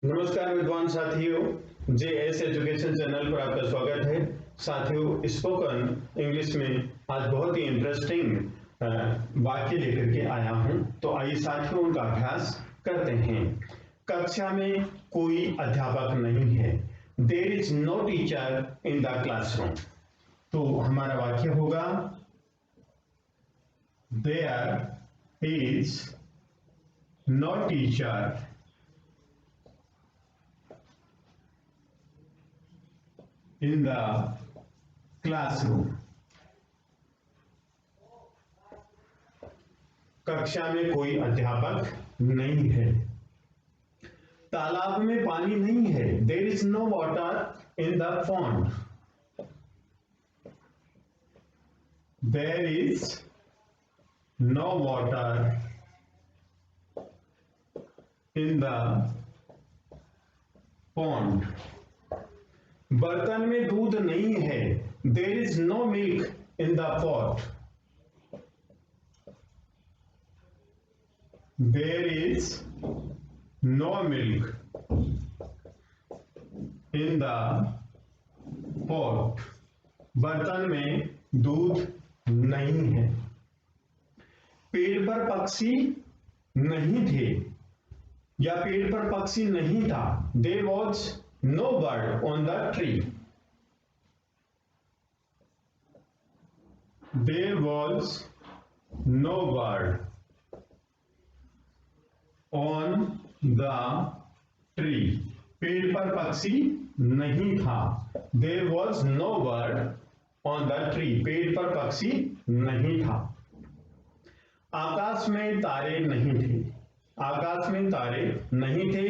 नमस्कार विद्वान साथियों, जेएस एजुकेशन चैनल पर आपका स्वागत है। साथियों, स्पोकन इंग्लिश में आज बहुत ही इंटरेस्टिंग वाक्य लेकर के आया हूं, तो आइए साथियों उनका अभ्यास करते हैं। कक्षा में कोई अध्यापक नहीं है। There is no teacher in the classroom. तो हमारा वाक्य होगा there is no teacher in the classroom। कक्षा में कोई अध्यापक नहीं है। तालाब में पानी नहीं है। There is no water in the pond। There is no water in the pond। बर्तन में दूध नहीं है। There is no milk in the pot। There is no milk in the pot। बर्तन में दूध नहीं है। पेड़ पर पक्षी नहीं थे या पेड़ पर पक्षी नहीं था। There was no bird on the tree। There was no bird on the tree। पेड़ पर पक्षी नहीं था। There was no bird on the tree। पेड़ पर पक्षी नहीं था। आकाश में तारे नहीं थे। आकाश में तारे नहीं थे।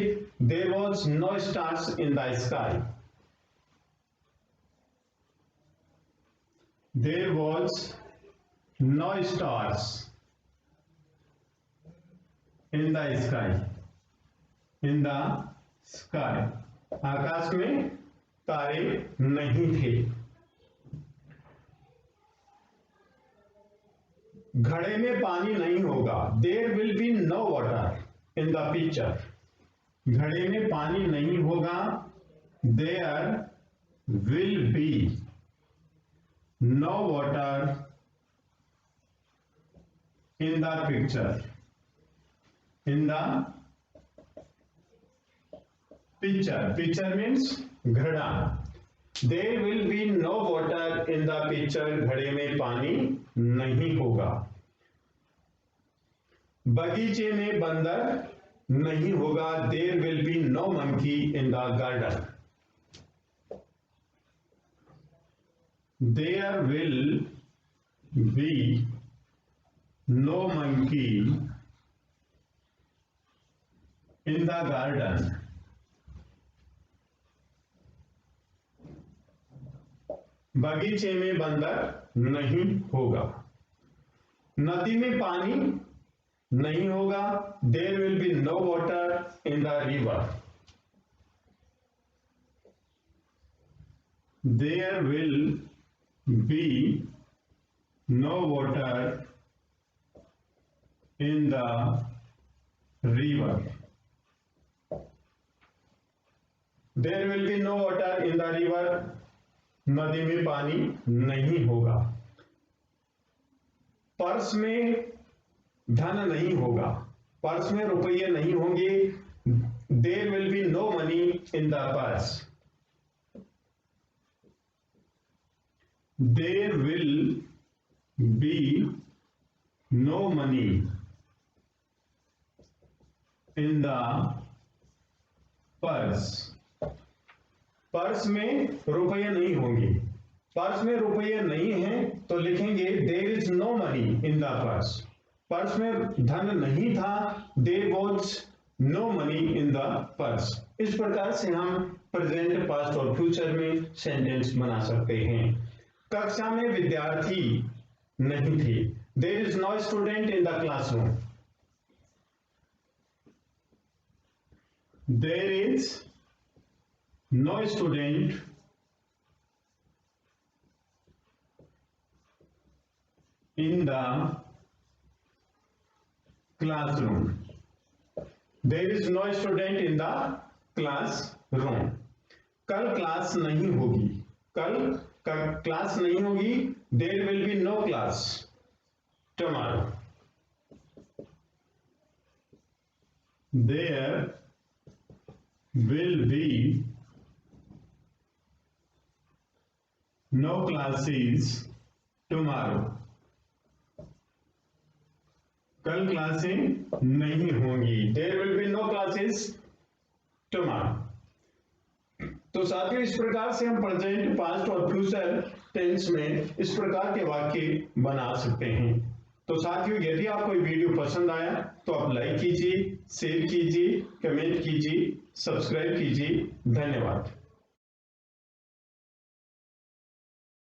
There was no stars in the sky। There was no stars in the sky। In the sky। आकाश में तारे नहीं थे। घड़े में पानी नहीं होगा। There will be no water in the pitcher। घड़े में पानी नहीं होगा। There will be no water in the pitcher। In the pitcher। Pitcher means घड़ा। There will be no water in the pitcher। घड़े में पानी नहीं होगा। बगीचे में बंदर नहीं होगा। There will be no monkey in the garden। There will be no monkey in the garden। बगीचे में बंदर नहीं होगा। नदी में पानी नहीं होगा। There will be no water in the river। There will be no water in the river। There will be no water in the river। नदी में पानी नहीं होगा। पर्स में धन नहीं होगा। पर्स में रुपये नहीं होंगे। There will be no money in the purse। There will be no money in the purse। Purse में रुपये नहीं होंगे। पर्स में रुपये नहीं हैं तो लिखेंगे there is no money in the purse. Purse में धन नहीं था। There was no money in the purse. इस प्रकार से हम प्रेजेंट, पास्ट और फ्यूचर में सेंटेंस बना सकते हैं। कक्षा में विद्यार्थी नहीं थे। There is no student in the classroom. There is no student in the classroom। There is no student in the classroom. कल क्लास नहीं होगी, कल क्लास नहीं होगी, there will be no class tomorrow. There will be no classes tomorrow. कल क्लासें नहीं होंगी, there will be no classes tomorrow. तो साथियों, इस प्रकार से हम प्रेजेंट, पास्ट और फ्यूचर टेंस में इस प्रकार के वाक्य बना सकते हैं। तो साथियों, यदि आपको ये वीडियो पसंद आया तो आप लाइक कीजिए, शेयर कीजिए, कमेंट कीजिए, सब्सक्राइब कीजिए। धन्यवाद।